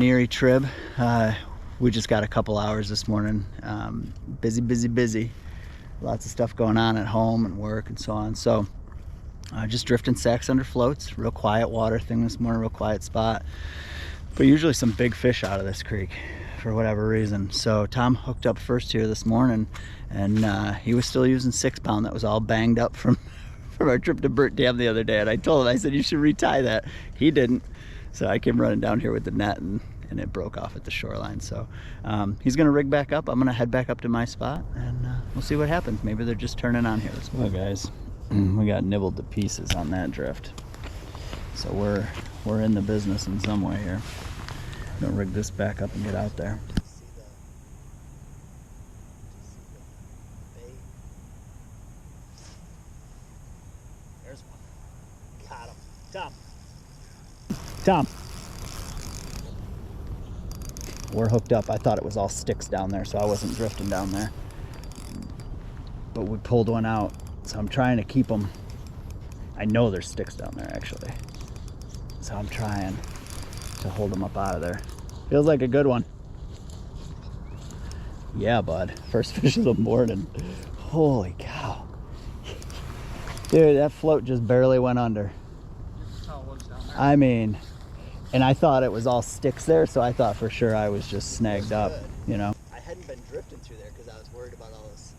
an Erie trib. We just got a couple hours this morning. Busy. Lots of stuff going on at home and work and so on. So just drifting sacks under floats. Real quiet water thing this morning, real quiet spot. But usually some big fish out of this creek for whatever reason. So Tom hooked up first here this morning, and he was still using 6-pound. That was all banged up from our trip to Burt Dam the other day. And I told him, I said, you should retie that. He didn't. So I came running down here with the net, and it broke off at the shoreline. So he's gonna rig back up. I'm gonna head back up to my spot, and we'll see what happens. Maybe they're just turning on here this morning. Well, guys, we got nibbled to pieces on that drift. So we're in the business in some way here. I'm gonna rig this back up and get out there. There's one. Got him. Tom. We're hooked up. I thought it was all sticks down there, so I wasn't drifting down there. But we pulled one out, so I'm trying to keep them. I know there's sticks down there, actually. So I'm trying to hold them up out of there. Feels like a good one. Yeah, bud. First fish of the morning. Holy cow. Dude, that float just barely went under. I mean, and I thought it was all sticks there, so I thought for sure I was just snagged up, you know. I hadn't been drifting through there because I was worried about all those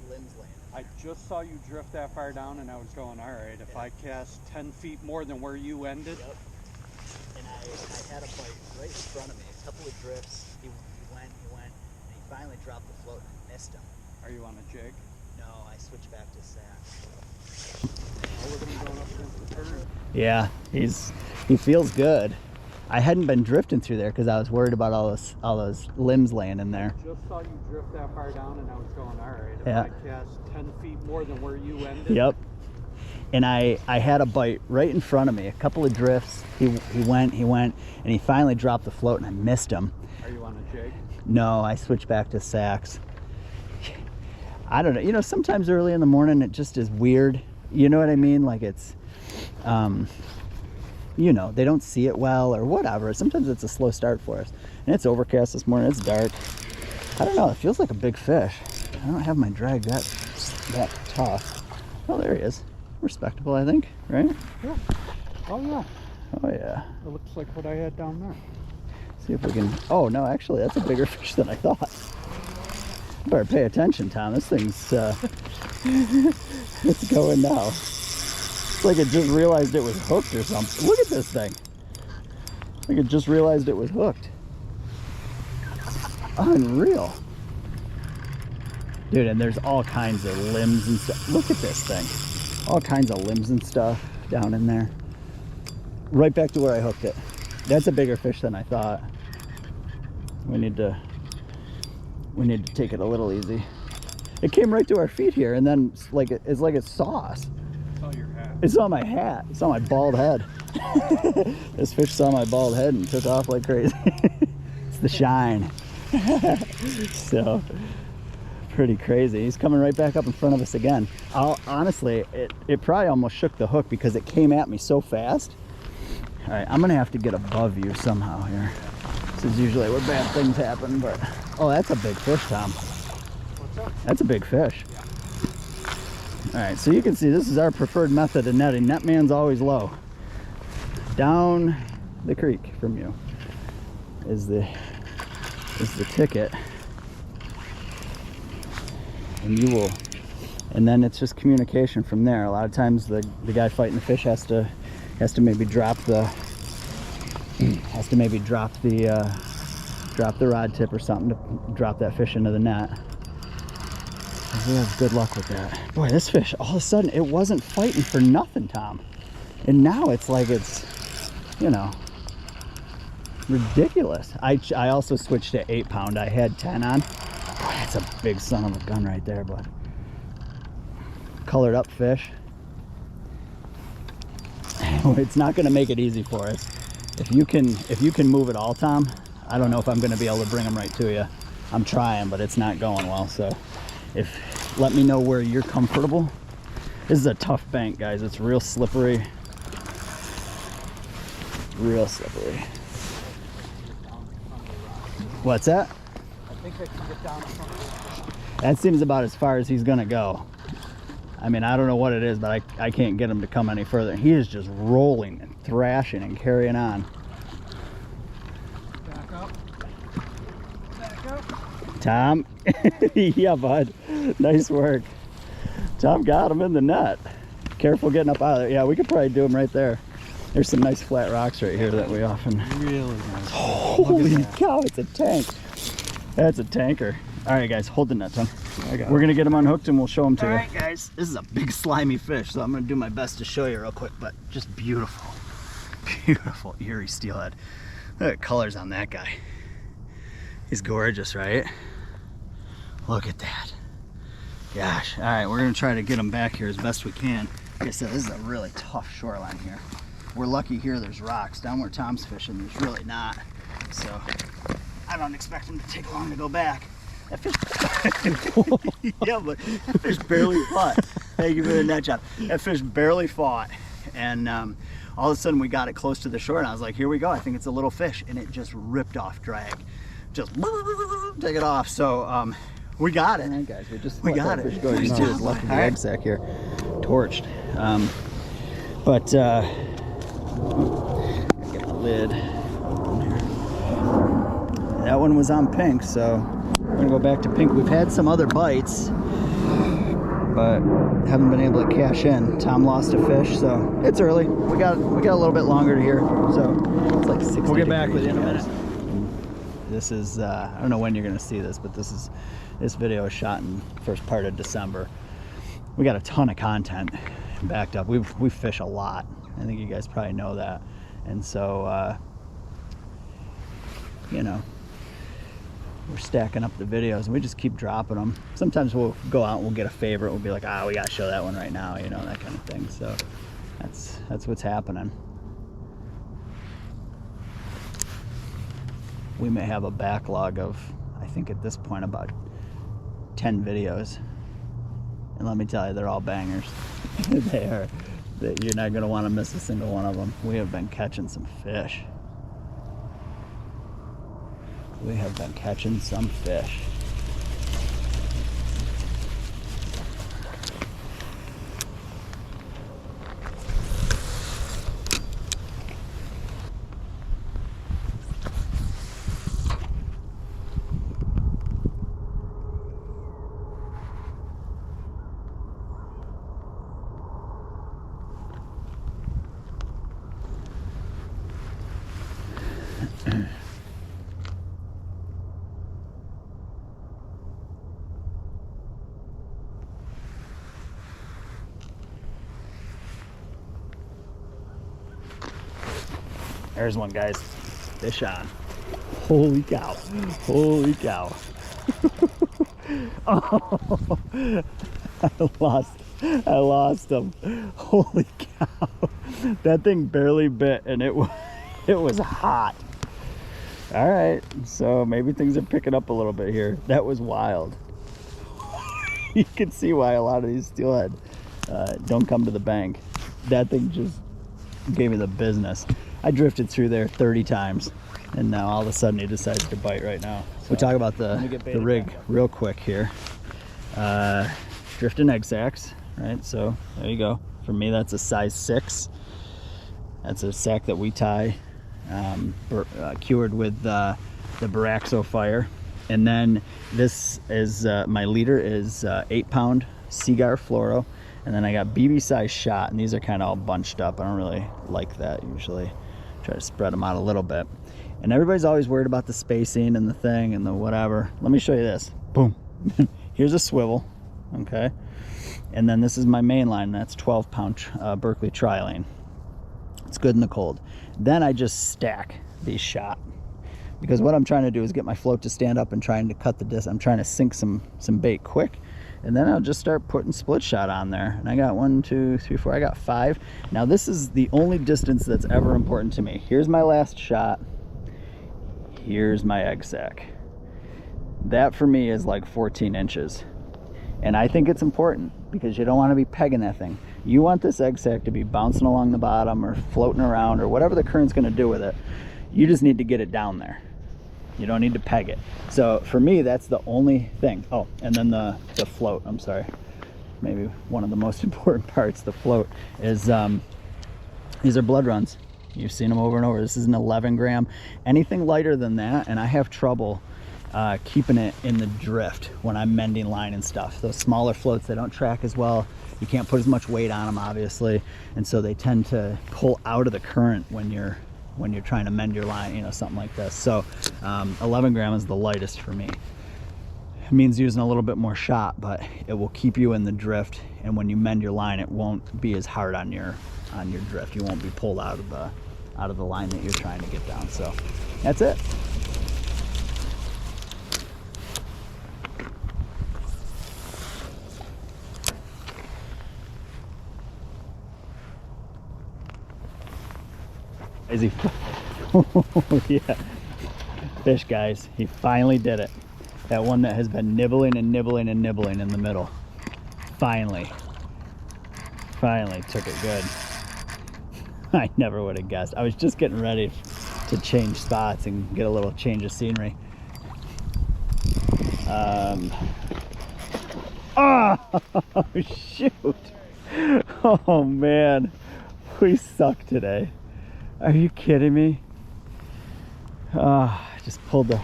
limbs laying. I just saw you drift that far down, and I was going, all right, if I cast 10 feet more than where you ended. Yep. And I had a bite right in front of me. A couple of drifts. He went, and he finally dropped the float, and I missed him. Are you on a jig? No, I switched back to sacs. Oh, we're gonna be going up against the turn. Yeah, he feels good. I hadn't been drifting through there because I was worried about all those limbs laying in there. I just saw you drift that far down, and I was going, all right, if yeah. I cast 10 feet more than where you ended. Yep. And I had a bite right in front of me. A couple of drifts. He went, and he finally dropped the float, and I missed him. Are you on a jig? No, I switched back to sacs. I don't know. You know, sometimes early in the morning it just is weird. You know what I mean? Like it's, you know, they don't see it well or whatever. Sometimes it's a slow start for us. And it's overcast this morning. It's dark. I don't know. It feels like a big fish. I don't have my drag that tough. Oh, there he is. Respectable, I think, right? Yeah. Oh, yeah. Oh, yeah. It looks like what I had down there. See if we can... Oh, no, actually, that's a bigger fish than I thought. Better pay attention, Tom. This thing's... it's going now. It's like it just realized it was hooked or something. Look at this thing. Like it just realized it was hooked. Unreal. Dude, and there's all kinds of limbs and stuff. Look at this thing. All kinds of limbs and stuff down in there. Right back to where I hooked it. That's a bigger fish than I thought. We need to take it a little easy. It came right to our feet here, and then it's like it's sauce. It's all your hat. It's on my hat. It's on my bald head. This fish saw my bald head and took off like crazy. It's the shine. So pretty crazy. He's coming right back up in front of us again. Honestly, it probably almost shook the hook because it came at me so fast. All right, I'm gonna have to get above you somehow here. This is usually where bad things happen, but oh, that's a big fish, Tom. What's up? That's a big fish. Yeah. All right, so you can see this is our preferred method of netting. Netman's always low. Down the creek from you is the ticket, and you will, and then it's just communication from there. A lot of times the guy fighting the fish has to maybe drop the drop the rod tip or something to drop that fish into the net. We have good luck with that. Boy, this fish, all of a sudden, it wasn't fighting for nothing, Tom. And now it's like it's, you know, ridiculous. I also switched to 8-pound. I had 10 on. Boy, that's a big son of a gun right there, bud. Colored up fish. It's not going to make it easy for us. If you can move it all, Tom, I don't know if I'm going to be able to bring them right to you. I'm trying, but it's not going well. So let me know where you're comfortable. This is a tough bank, guys. It's real slippery. Real slippery. What's that? I think I can get down in front of the fish. That seems about as far as he's gonna go. I mean, I don't know what it is, but I can't get him to come any further. He is just rolling and thrashing and carrying on. Back up. Back up. Tom, yeah, bud, nice work. Tom got him in the net. Careful getting up out of there. Yeah, we could probably do him right there. There's some nice flat rocks right here that we often. Really nice. Holy cow, it's a tank. That's a tanker. All right, guys, hold the net, Tom. We're gonna get him unhooked and we'll show him to you. All right, guys, this is a big slimy fish, so I'm gonna do my best to show you real quick, but just beautiful, beautiful Erie Steelhead. Look at the colors on that guy. He's gorgeous, right? Look at that. Gosh, all right, we're gonna try to get him back here as best we can. Like I said, this is a really tough shoreline here. We're lucky here there's rocks. Down where Tom's fishing, there's really not. So I don't expect him to take long to go back. That fish, yeah, but that fish barely fought. Thank you for the net job. That fish barely fought, and all of a sudden we got it close to the shore, and I was like, "Here we go! I think it's a little fish," and it just ripped off drag, just take it off. So we got it. All right, guys, we got it. Fish go. You see this left of the egg sac here, torched. But get the lid. That one was on pink, so we're gonna go back to pink. We've had some other bites, but haven't been able to cash in. Tom lost a fish, so it's early. We got a little bit longer to here, so it's like 60 We'll get back with you in a minute. This is I don't know when you're gonna see this, but this video is shot in first part of December. We got a ton of content backed up. We fish a lot. I think you guys probably know that, and so you know, we're stacking up the videos and we just keep dropping them. Sometimes we'll go out and we'll get a favorite. We'll be like, we gotta show that one right now, you know, that kind of thing. So that's what's happening. We may have a backlog of, I think at this point, about 10 videos. And let me tell you, they're all bangers. They are. You're not gonna wanna miss a single one of them. We have been catching some fish. We have been catching some fish. There's one, guys. Fish on. Holy cow. Holy cow. Oh, I lost him. Holy cow. That thing barely bit and it was hot. All right, so maybe things are picking up a little bit here. That was wild. You can see why a lot of these steelhead don't come to the bank. That thing just gave me the business. I drifted through there 30 times, and now all of a sudden he decides to bite right now. So we'll talk about the rig real quick here. Drifting egg sacs, right? So there you go. For me, that's a size 6. That's a sac that we tie, cured with the Baraxo fire. And then this is, my leader is 8-pound Seagar fluoro. And then I got BB size shot, and these are kind of all bunched up. I don't really like that usually. Try to spread them out a little bit. And everybody's always worried about the spacing and the thing and the whatever. Let me show you this. Boom. Here's a swivel, okay? And then this is my main line. That's 12-pound Berkeley Trilane. It's good in the cold. Then I just stack these shot, because what I'm trying to do is get my float to stand up and trying to cut the disc. I'm trying to sink some bait quick, and then I'll just start putting split shot on there. And I got 1, 2, 3, 4. I got 5. Now this is the only distance that's ever important to me. Here's my last shot. Here's my egg sac. That for me is like 14 inches. And I think it's important because you don't want to be pegging that thing. You want this egg sac to be bouncing along the bottom or floating around or whatever the current's going to do with it. You just need to get it down there. You don't need to peg it. So for me, that's the only thing. Oh, and then the float, I'm sorry. Maybe one of the most important parts, the float, is these are blood runs. You've seen them over and over. This is an 11 gram. Anything lighter than that, and I have trouble keeping it in the drift when I'm mending line and stuff. Those smaller floats, they don't track as well. You can't put as much weight on them, obviously, and so they tend to pull out of the current when you're trying to mend your line, you know, something like this. So 11 gram is the lightest for me. It means using a little bit more shot, but it will keep you in the drift, and when you mend your line, it won't be as hard on your drift. You won't be pulled out of the line that you're trying to get down. So that's it. Is he? Yeah. Fish, guys. He finally did it. That one that has been nibbling and nibbling and nibbling in the middle. Finally took it good. I never would have guessed. I was just getting ready to change spots and get a little change of scenery. Oh, shoot. Oh, man. We suck today. Are you kidding me? I just pulled the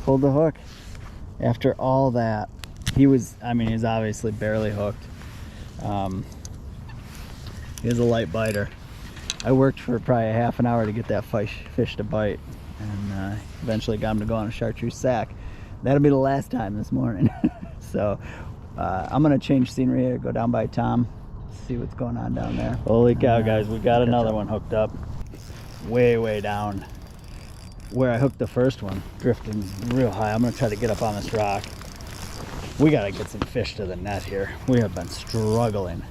hook. After all that, he's obviously barely hooked. He was a light biter. I worked for probably a half an hour to get that fish to bite, and eventually got him to go on a chartreuse sack. That'll be the last time this morning. So I'm gonna change scenery here, go down by Tom, see what's going on down there. Holy cow, guys, we got another one hooked up. Way down where I hooked the first one, drifting real high. I'm gonna try to get up on this rock. We gotta get some fish to the net here. We have been struggling.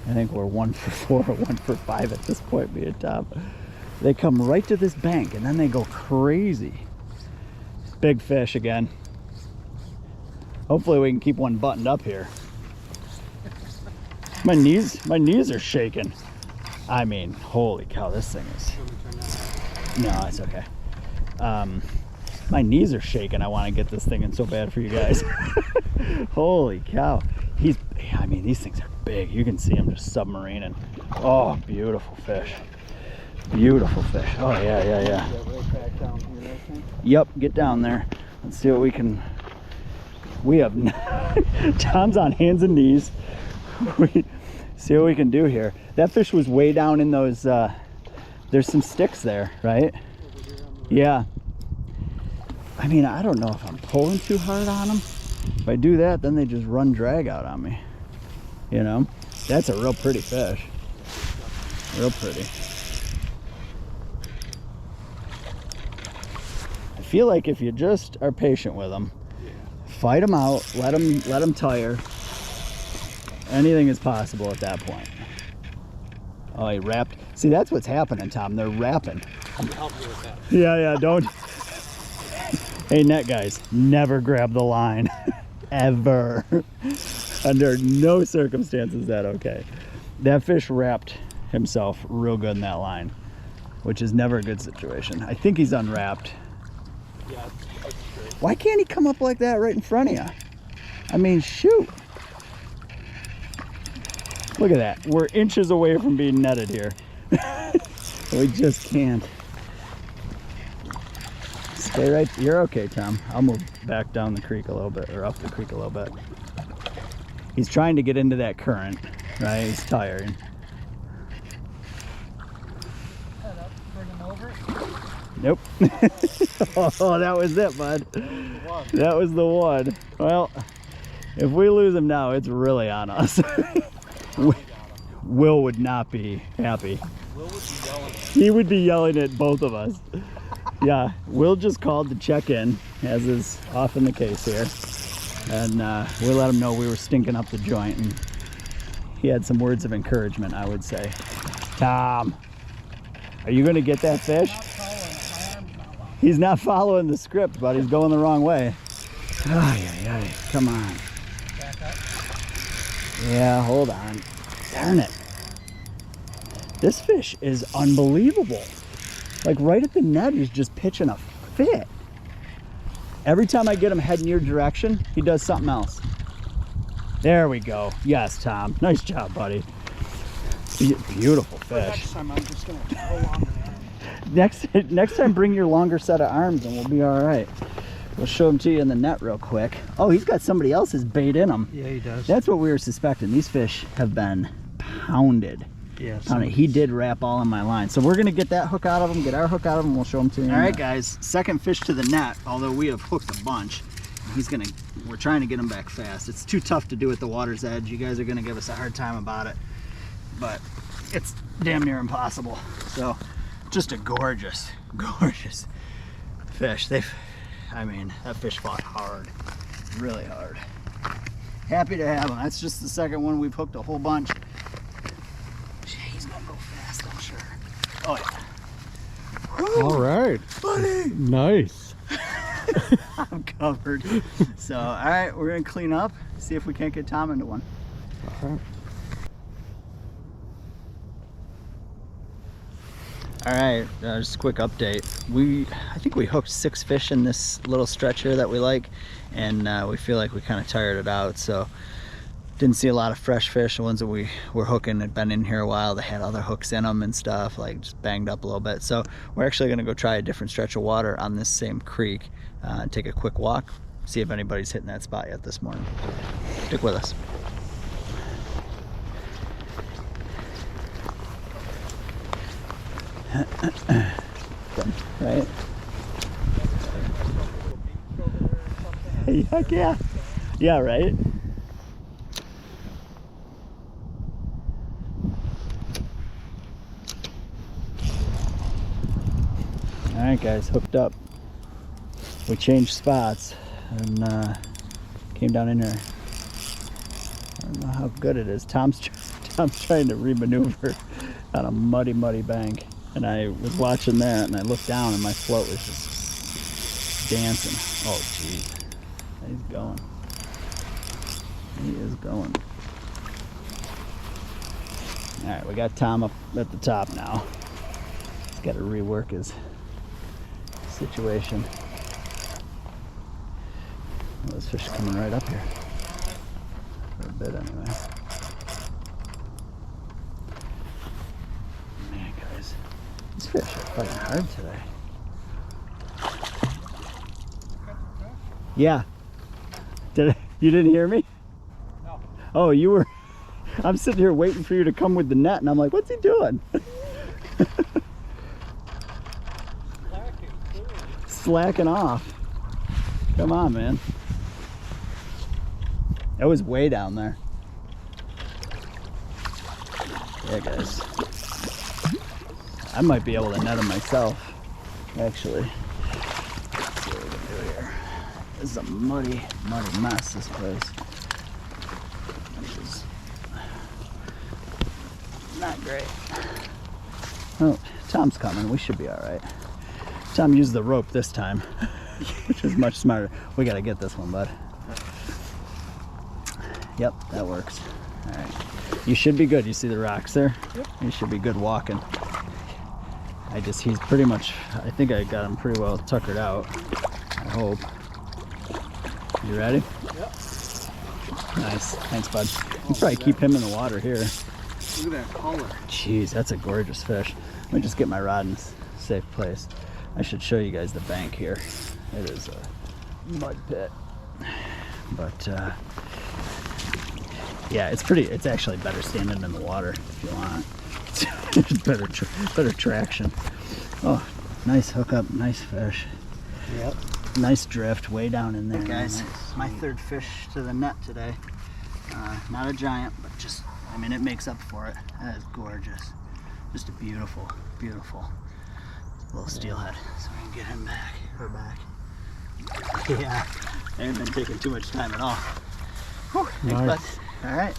I think we're 1 for 4 or 1 for 5 at this point, me and Tom. They come right to this bank and then they go crazy. Big fish again. Hopefully we can keep one buttoned up here. My knees are shaking. I mean, holy cow, this thing is... No, it's okay. My knees are shaking. I want to get this thing in so bad for you guys. Holy cow. These things are big. You can see them just submarining. Oh, beautiful fish. Beautiful fish. Oh, yeah. Yep, get down there. Let's see what we can... We have... Tom's on hands and knees. See what we can do here. That fish was way down in those, there's some sticks there, right? Yeah. I mean, I don't know if I'm pulling too hard on them. If I do that, then they just run drag out on me. You know? That's a real pretty fish. Real pretty. I feel like if you just are patient with them, fight them out, let them tire, anything is possible at that point. Oh, he wrapped. See, that's what's happening, Tom. They're wrapping. I'm helping you with that. Yeah, don't. Hey, net guys, never grab the line. Ever. Under no circumstances is that okay. That fish wrapped himself real good in that line, which is never a good situation. I think he's unwrapped. Yeah, that's great. Why can't he come up like that right in front of you? I mean, shoot. Look at that. We're inches away from being netted here. We just can't. Stay right. You're okay, Tom. I'll move back down the creek a little bit, or up the creek a little bit. He's trying to get into that current, right? He's tired. Head up, bring him over. Nope. Oh, that was it, bud. That was the one. Well, if we lose him now, it's really on us. Will would not be happy. Will would be yelling. He would be yelling at both of us. Yeah, Will just called to check in, as is often the case here. And we let him know we were stinking up the joint. And he had some words of encouragement, I would say. Tom, are you going to get that fish? He's not following the script, but he's going the wrong way. Ay, come on. Back up. Yeah, hold on. Darn it. This fish is unbelievable. Like right at the net, he's just pitching a fit. Every time I get him heading your direction, he does something else. There we go. Yes, Tom. Nice job, buddy. Beautiful fish. Next time I'm just gonna throw longer arms. Next time, bring your longer set of arms and we'll be all right. We'll show them to you in the net real quick. Oh, he's got somebody else's bait in him. Yeah, he does. That's what we were suspecting. These fish have been pounded. Yeah. He did wrap all in my line. So we're gonna get that hook out of him, get our hook out of him, we'll show him to you. All right, guys, second fish to the net, although we have hooked a bunch. We're trying to get him back fast. It's too tough to do at the water's edge. You guys are gonna give us a hard time about it, but it's damn near impossible. So just a gorgeous, gorgeous fish. I mean, that fish fought hard, really hard. Happy to have him. That's just the second one. We've hooked a whole bunch. He's gonna go fast, I'm sure. Oh yeah. Woo! All right. Buddy! Nice. I'm covered. So, all right, we're gonna clean up, see if we can't get Tom into one. All right. All right, just a quick update. I think we hooked 6 fish in this little stretch here that we like, and we feel like we kind of tired it out. So didn't see a lot of fresh fish. The ones that we were hooking had been in here a while. They had other hooks in them and stuff, like just banged up a little bit. So we're actually gonna go try a different stretch of water on this same creek, take a quick walk, see if anybody's hitting that spot yet this morning. Stick with us. Right? Heck yeah. Yeah, right? Alright guys, hooked up. We changed spots and came down in here. I don't know how good it is. Tom's trying to re-maneuver on a muddy bank. And I was watching that and I looked down and my float was just dancing. Oh geez. He's going. He is going. Alright, we got Tom up at the top now. He's got to rework his situation. Well, this fish is coming right up here. For a bit anyway. Man, guys. These fish are fighting hard today. Yeah. You didn't hear me? No. Oh, you were. I'm sitting here waiting for you to come with the net, and I'm like, what's he doing? Slacking off. Come on, man. It was way down there. Yeah, guys. I might be able to net him myself, actually. Let's see what we can do here. This is a muddy mess, this place. Which is not great. Oh, Tom's coming. We should be all right. Tom used the rope this time, which was much smarter. We gotta get this one, bud. Yep, that works. All right. You should be good. You see the rocks there? Yep. You should be good walking. He's pretty much, I think I got him pretty well tuckered out. I hope. You ready? Yep. Nice. Thanks, bud. You probably keep him in the water here. Look at that color. Jeez, that's a gorgeous fish. Let me just get my rod in a safe place. I should show you guys the bank here. It is a mud pit. But yeah, it's actually better standing in the water if you want. There's better traction. Oh, nice hookup, nice fish. Yep. Nice drift way down in there. Guys, Nice. my third fish to the net today. Not a giant, but just, I mean, it makes up for it. That is gorgeous. Just a beautiful, beautiful little steelhead. So we can get him back, her back. Yeah, I haven't been taking too much time at all. Whew, thanks, Nice. bud. All right,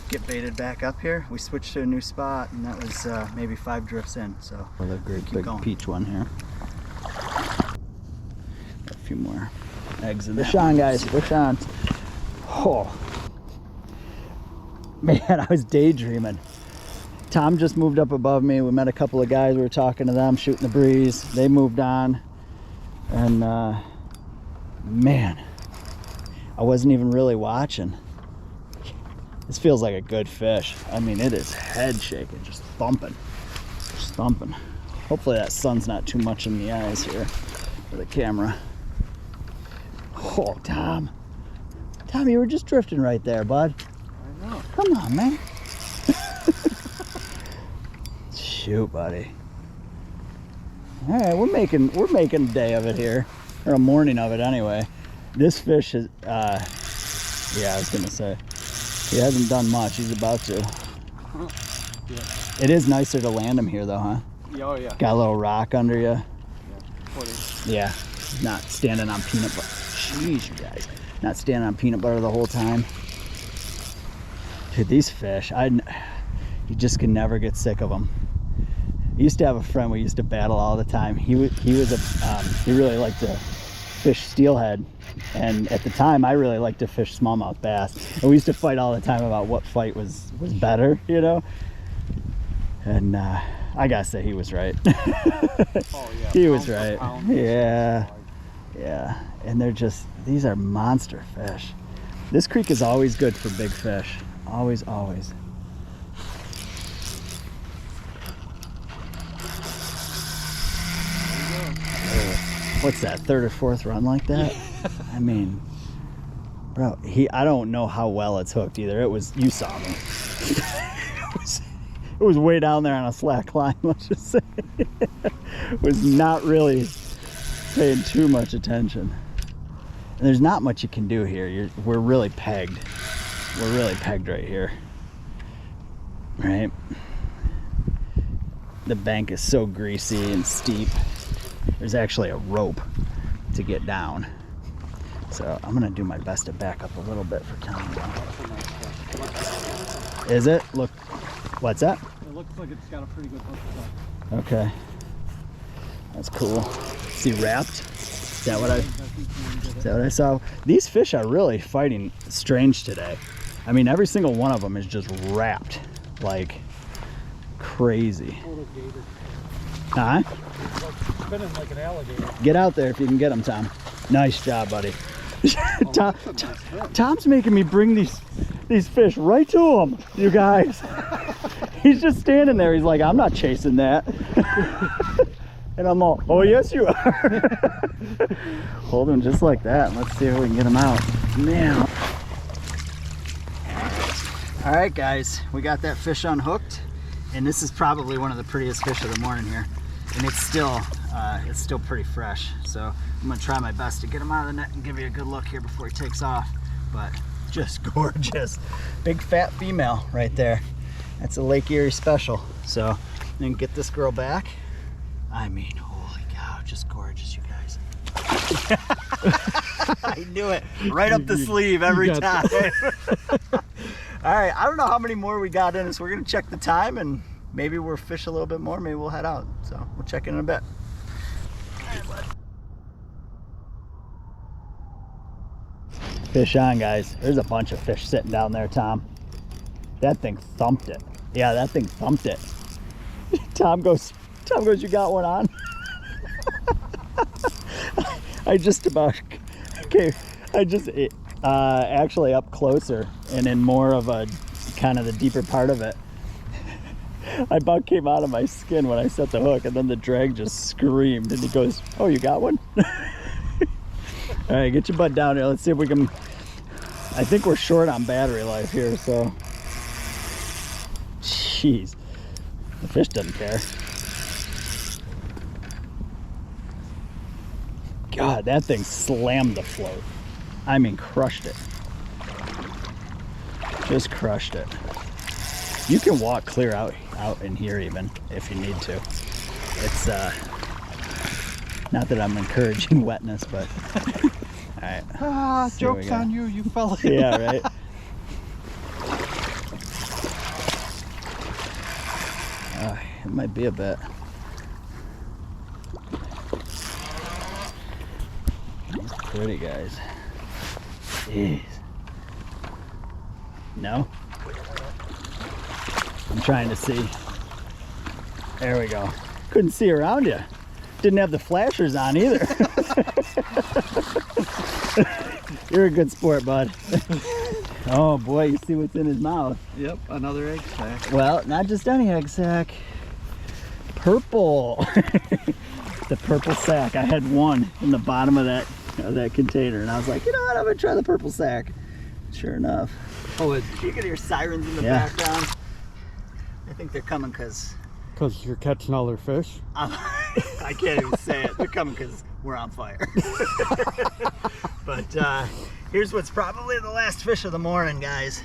get baited back up here. We switched to a new spot, and that was maybe 5 drifts in. So Another great keep big going. peach one here. A few more eggs in there. Fish on, guys, fish on. Oh, man, I was daydreaming. Tom just moved up above me. We met a couple of guys. We were talking to them, shooting the breeze. They moved on. And man, I wasn't even really watching. This feels like a good fish. I mean, it is head shaking, just thumping. Just thumping. Hopefully that sun's not too much in the eyes here for the camera. Oh, Tom. Tom, you were just drifting right there, bud. I know. Come on, man. Shoot, buddy. All right, we're making a day of it here, or a morning of it anyway. This fish is, yeah, I was gonna say, he hasn't done much. He's about to. Yeah. It is nicer to land him here, though, huh? Oh yeah. Got a little rock under you. Yeah. Yeah, not standing on peanut butter. Jeez, you guys, not standing on peanut butter the whole time. Dude, these fish, you just can never get sick of them. I used to have a friend we used to battle all the time. He really liked to fish steelhead, and at the time I really liked to fish smallmouth bass. And we used to fight all the time about what fight was better, you know. And I gotta say he was right. Oh yeah. He was Pound for right. pound. Yeah, yeah. And these are monster fish. This creek is always good for big fish. Always, always. What's that, third or fourth run like that? I mean, bro, I don't know how well it's hooked either. You saw me. It was way down there on a slack line, let's just say. Was not really paying too much attention. And there's not much you can do here. We're really pegged. We're really pegged right here. Right? The bank is so greasy and steep. There's actually a rope to get down. So I'm gonna do my best to back up a little bit for Tom. Is it? Look, what's that? It looks like it's got a pretty good hook. Okay. That's cool. Is he wrapped? Is that what I saw? These fish are really fighting strange today. I mean, every single one of them is just wrapped like crazy. Huh? Spinning like an alligator. Get out there if you can get them, Tom. Nice job, buddy. Tom's making me bring these fish right to him, you guys. He's just standing there. He's like, I'm not chasing that. And I'm all, oh yes you are. Hold him just like that. And let's see if we can get him out. Man. All right, guys, we got that fish unhooked, and this is probably one of the prettiest fish of the morning here. And it's still pretty fresh. So I'm gonna try my best to get him out of the net and give you a good look here before he takes off. But just gorgeous. Big fat female right there. That's a Lake Erie special. So then get this girl back. I mean, holy cow, just gorgeous, you guys. I knew it. Right up the sleeve every time. All right, I don't know how many more we got in us. We're gonna check the time, and maybe we'll fish a little bit more. Maybe we'll head out. So we'll check in a bit. All right, bud. Fish on, guys. There's a bunch of fish sitting down there, Tom. That thing thumped it. Yeah, that thing thumped it. Tom goes, you got one on? I just about, okay, actually up closer and in more of a, kind of the deeper part of it. I about came out of my skin when I set the hook, and then the drag just screamed, and he goes, oh, you got one? All right, get your butt down here. Let's see if we can, I think we're short on battery life here, so. Jeez, the fish doesn't care. God, that thing slammed the float. I mean, crushed it. Just crushed it. You can walk clear out in here even if you need to. It's not that I'm encouraging wetness, but all right. Ah, joke's on you, you fella. Yeah, right. It might be a bit. These pretty guys. Jeez. No? I'm trying to see. There we go. Couldn't see around you. Didn't have the flashers on either. You're a good sport, bud. Oh boy, you see what's in his mouth. Yep, another egg sack. Well, not just any egg sack. Purple. The purple sack. I had one in the bottom of that container, and I was like, you know what? I'm gonna try the purple sack. Sure enough. Oh, you can hear sirens in the background. I think they're coming because you're catching all their fish? I can't even say it. They're coming because we're on fire. But here's what's probably the last fish of the morning, guys.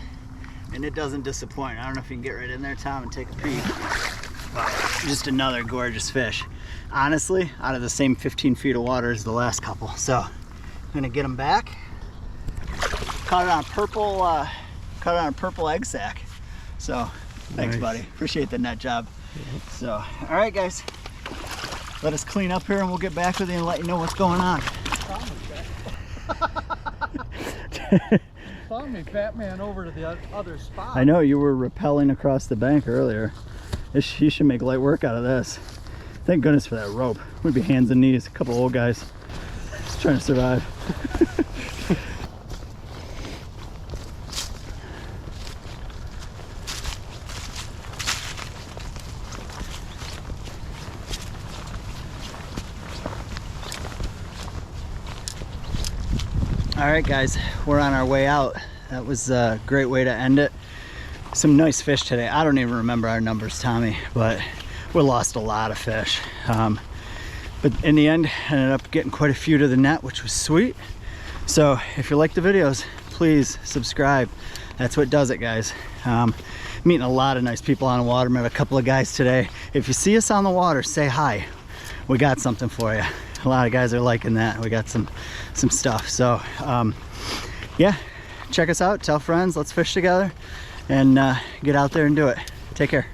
And it doesn't disappoint. I don't know if you can get right in there, Tom, and take a peek. Wow, just another gorgeous fish. Honestly, out of the same 15 feet of water as the last couple. So I'm gonna get them back. Caught it on a purple egg sack. So thanks, Nice. buddy. Appreciate the net job. So, all right, guys. Let us clean up here and we'll get back with you and let you know what's going on. Follow me, fat man, over to the other spot. I know you were rappelling across the bank earlier. You should make light work out of this. Thank goodness for that rope. We'd be hands and knees, a couple old guys just trying to survive. All right, guys, we're on our way out. That was a great way to end it. Some nice fish today. I don't even remember our numbers, Tommy, but we lost a lot of fish. But in the end, ended up getting quite a few to the net, which was sweet. So if you like the videos, please subscribe. That's what does it, guys. Meeting a lot of nice people on the water. Met a couple of guys today. If you see us on the water, say hi. We got something for you. A lot of guys are liking that. We got some stuff. So yeah, check us out, tell friends, let's fish together, and get out there and do it. Take care.